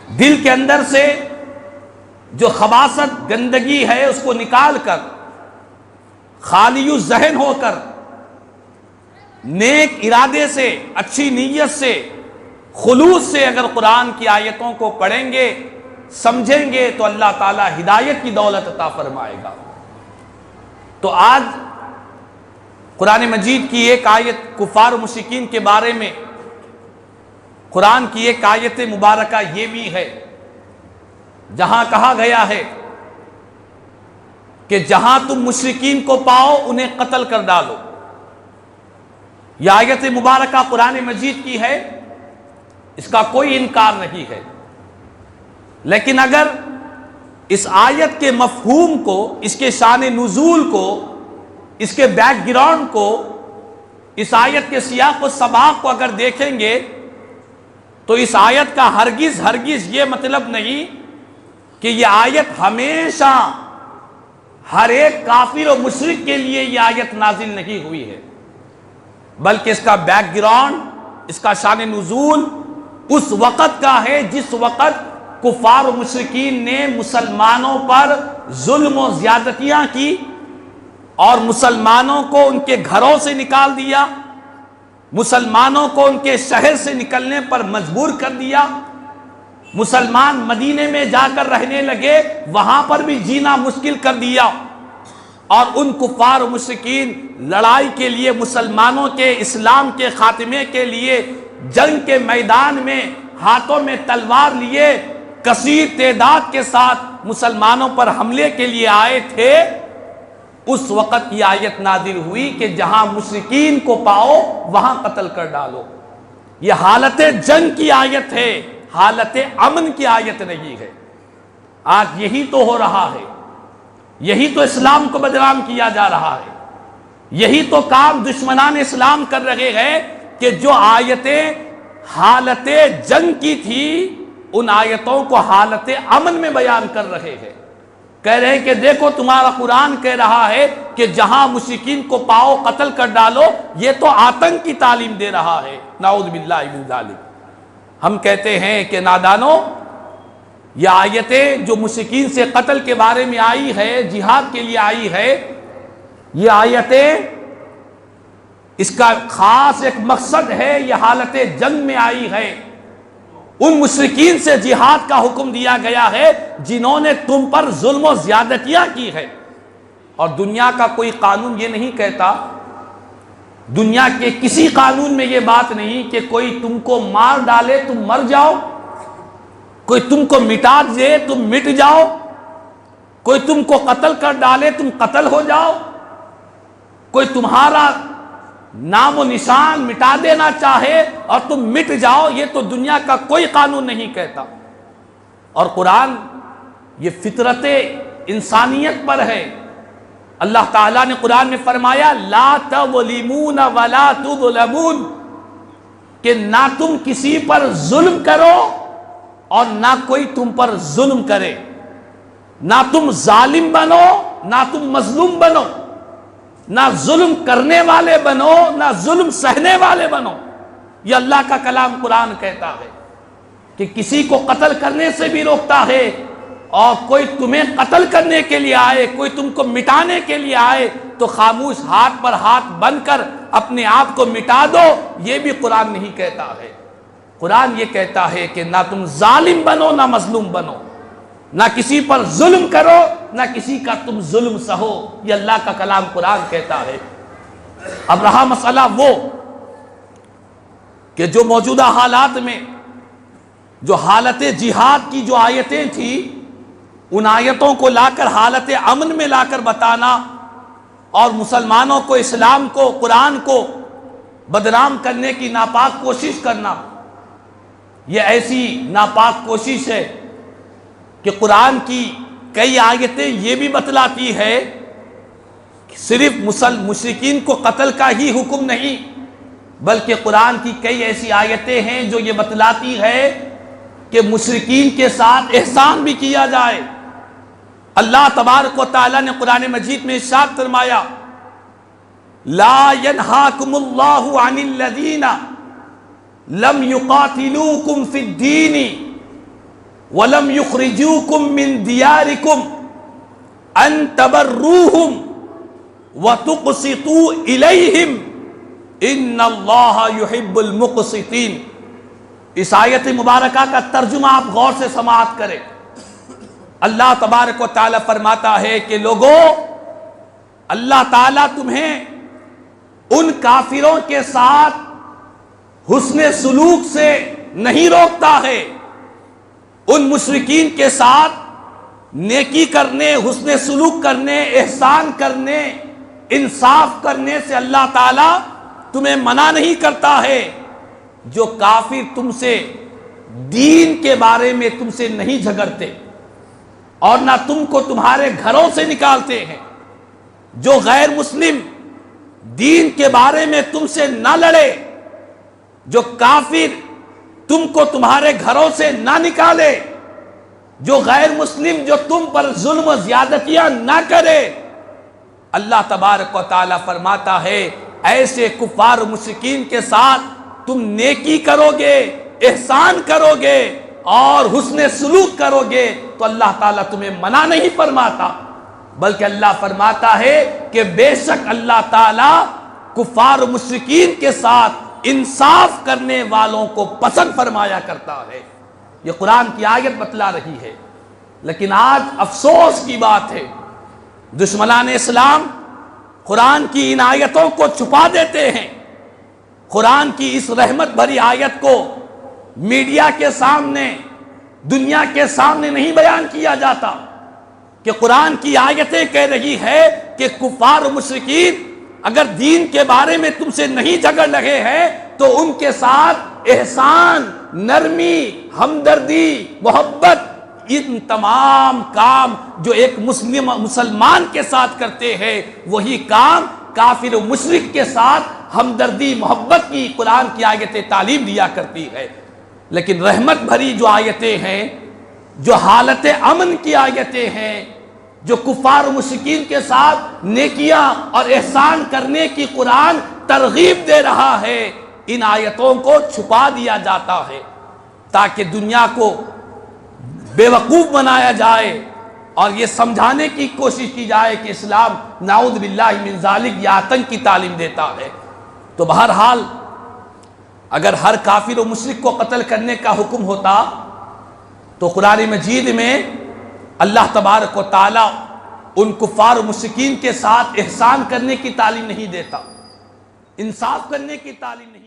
دل کے اندر سے جو خباثت گندگی ہے اس کو نکال کر خالی الذہن ہو کر نیک ارادے سے، اچھی نیت سے، خلوص سے اگر قرآن کی آیتوں کو پڑھیں گے، سمجھیں گے تو اللہ تعالیٰ ہدایت کی دولت عطا فرمائے گا۔ تو آج قرآن مجید کی ایک آیت کفار و مشرکین کے بارے میں، قرآن کی ایک آیت مبارکہ یہ بھی ہے جہاں کہا گیا ہے کہ جہاں تم مشرکین کو پاؤ انہیں قتل کر ڈالو۔ یہ آیت مبارکہ قرآن مجید کی ہے، اس کا کوئی انکار نہیں ہے، لیکن اگر اس آیت کے مفہوم کو، اس کے شان نزول کو، اس کے بیک گراؤنڈ کو، اس آیت کے سیاق و سباق کو اگر دیکھیں گے تو اس آیت کا ہرگز یہ مطلب نہیں کہ یہ آیت ہمیشہ ہر ایک کافر و مشرک کے لیے یہ آیت نازل نہیں ہوئی ہے، بلکہ اس کا بیک گراؤنڈ، اس کا شان نزول اس وقت کا ہے جس وقت کفار و مشرکین نے مسلمانوں پر ظلم و زیادتیاں کی اور مسلمانوں کو ان کے گھروں سے نکال دیا، مسلمانوں کو ان کے شہر سے نکلنے پر مجبور کر دیا، مسلمان مدینے میں جا کر رہنے لگے، وہاں پر بھی جینا مشکل کر دیا، اور ان کفار و مشرکین لڑائی کے لیے، مسلمانوں کے اسلام کے خاتمے کے لیے جنگ کے میدان میں ہاتھوں میں تلوار لیے کثیر تعداد کے ساتھ مسلمانوں پر حملے کے لیے آئے تھے۔ اس وقت یہ آیت نازل ہوئی کہ جہاں مشرکین کو پاؤ وہاں قتل کر ڈالو۔ یہ حالت جنگ کی آیت ہے، حالت امن کی آیت نہیں ہے۔ آج یہی تو ہو رہا ہے، یہی تو اسلام کو بدنام کیا جا رہا ہے، یہی تو کام دشمنان اسلام کر رہے ہیں کہ جو آیتیں حالت جنگ کی تھی ان آیتوں کو حالت امن میں بیان کر رہے ہیں، کہہ رہے ہیں کہ دیکھو تمہارا قرآن کہہ رہا ہے کہ جہاں مشرکین کو پاؤ قتل کر ڈالو، یہ تو آتنک کی تعلیم دے رہا ہے۔ نعوذ باللہ من ذالک۔ ہم کہتے ہیں کہ نادانو، یہ آیتیں جو مشرکین سے قتل کے بارے میں آئی ہے، جہاد کے لیے آئی ہے، یہ آیتیں اس کا خاص ایک مقصد ہے، یہ حالت جنگ میں آئی ہے۔ ان مشرکین سے جہاد کا حکم دیا گیا ہے جنہوں نے تم پر ظلم و زیادتیاں کی ہے، اور دنیا کا کوئی قانون یہ نہیں کہتا، دنیا کے کسی قانون میں یہ بات نہیں کہ کوئی تم کو مار ڈالے تم مر جاؤ، کوئی تم کو مٹا دے تم مٹ جاؤ، کوئی تم کو قتل کر ڈالے تم قتل ہو جاؤ، کوئی تمہارا نام و نشان مٹا دینا چاہے اور تم مٹ جاؤ، یہ تو دنیا کا کوئی قانون نہیں کہتا۔ اور قرآن یہ فطرت انسانیت پر ہے۔ اللہ تعالیٰ نے قرآن میں فرمایا لا تظلمون ولا تظلمون، کہ نہ تم کسی پر ظلم کرو اور نہ کوئی تم پر ظلم کرے، نہ تم ظالم بنو نہ تم مظلوم بنو، نہ ظلم کرنے والے بنو نہ ظلم سہنے والے بنو۔ یہ اللہ کا کلام قرآن کہتا ہے کہ کسی کو قتل کرنے سے بھی روکتا ہے، اور کوئی تمہیں قتل کرنے کے لیے آئے، کوئی تم کو مٹانے کے لیے آئے تو خاموش ہاتھ پر ہاتھ بن کر اپنے آپ کو مٹا دو، یہ بھی قرآن نہیں کہتا ہے۔ قرآن یہ کہتا ہے کہ نہ تم ظالم بنو نہ مظلوم بنو، نہ کسی پر ظلم کرو نہ کسی کا تم ظلم سہو، یہ اللہ کا کلام قرآن کہتا ہے۔ اب رہا مسئلہ وہ کہ جو موجودہ حالات میں جو حالت جہاد کی جو آیتیں تھیں، ان آیتوں کو لا کر حالت امن میں لا کر بتانا اور مسلمانوں کو، اسلام کو، قرآن کو بدنام کرنے کی ناپاک کوشش کرنا، یہ ایسی ناپاک کوشش ہے کہ قرآن کی کئی آیتیں یہ بھی بتلاتی ہے کہ صرف مشرکین کو قتل کا ہی حکم نہیں، بلکہ قرآن کی کئی ایسی آیتیں ہیں جو یہ بتلاتی ہے کہ مشرکین کے ساتھ احسان بھی کیا جائے۔ اللہ تبارک و تعالیٰ نے قرآن مجید میں ارشاد فرمایا لا ينہاکم اللہ عن الذین لم یقاتلوکم فی الدین وَلَمْ يُخْرِجُوكُم مِّن دِيَارِكُمْ أَن تَبَرُّوهُمْ وَتُقْسِطُوا إِلَيْهِمْ إِنَّ اللَّهَ يُحِبُّ الْمُقْسِطِينَ۔ اس آیت مبارکہ کا ترجمہ آپ غور سے سماعت کریں۔ اللہ تبارک و تعالیٰ فرماتا ہے کہ لوگوں، اللہ تعالیٰ تمہیں ان کافروں کے ساتھ حسن سلوک سے نہیں روکتا ہے، ان مشرکین کے ساتھ نیکی کرنے، حسن سلوک کرنے، احسان کرنے، انصاف کرنے سے اللہ تعالیٰ تمہیں منع نہیں کرتا ہے۔ جو کافر تم سے دین کے بارے میں تم سے نہیں جھگڑتے اور نہ تم کو تمہارے گھروں سے نکالتے ہیں، جو غیر مسلم دین کے بارے میں تم سے نہ لڑے، جو کافر تم کو تمہارے گھروں سے نہ نکالے، جو غیر مسلم جو تم پر ظلم و زیادتیاں نہ کرے، اللہ تبارک و تعالیٰ فرماتا ہے ایسے کفار و مشرکین کے ساتھ تم نیکی کرو گے، احسان کرو گے اور حسن سلوک کرو گے تو اللہ تعالیٰ تمہیں منع نہیں فرماتا، بلکہ اللہ فرماتا ہے کہ بے شک اللہ تعالیٰ کفار و مشرکین کے ساتھ انصاف کرنے والوں کو پسند فرمایا کرتا ہے۔ یہ قرآن کی آیت بتلا رہی ہے۔ لیکن آج افسوس کی بات ہے، دشمنان اسلام قرآن کی ان آیتوں کو چھپا دیتے ہیں۔ قرآن کی اس رحمت بھری آیت کو میڈیا کے سامنے، دنیا کے سامنے نہیں بیان کیا جاتا کہ قرآن کی آیتیں کہہ رہی ہے کہ کفار و مشرکین اگر دین کے بارے میں تم سے نہیں جھگڑ رہے ہیں تو ان کے ساتھ احسان، نرمی، ہمدردی، محبت، ان تمام کام جو ایک مسلمان کے ساتھ کرتے ہیں وہی کام کافر و مشرک کے ساتھ ہمدردی، محبت کی قرآن کی آیتیں تعلیم دیا کرتی ہے۔ لیکن رحمت بھری جو آیتیں ہیں، جو حالت امن کی آیتیں ہیں، جو کفار و مشرکین کے ساتھ نیکیاں اور احسان کرنے کی قرآن ترغیب دے رہا ہے، ان آیتوں کو چھپا دیا جاتا ہے تاکہ دنیا کو بے وقوف بنایا جائے اور یہ سمجھانے کی کوشش کی جائے کہ اسلام نعوذ باللہ من ذالک یہ آتنک کی تعلیم دیتا ہے۔ تو بہرحال اگر ہر کافر و مشرک کو قتل کرنے کا حکم ہوتا تو قرآن مجید میں اللہ تبارک و تعالیٰ ان کفار و مشرکین کے ساتھ احسان کرنے کی تعلیم نہیں دیتا، انصاف کرنے کی تعلیم نہیں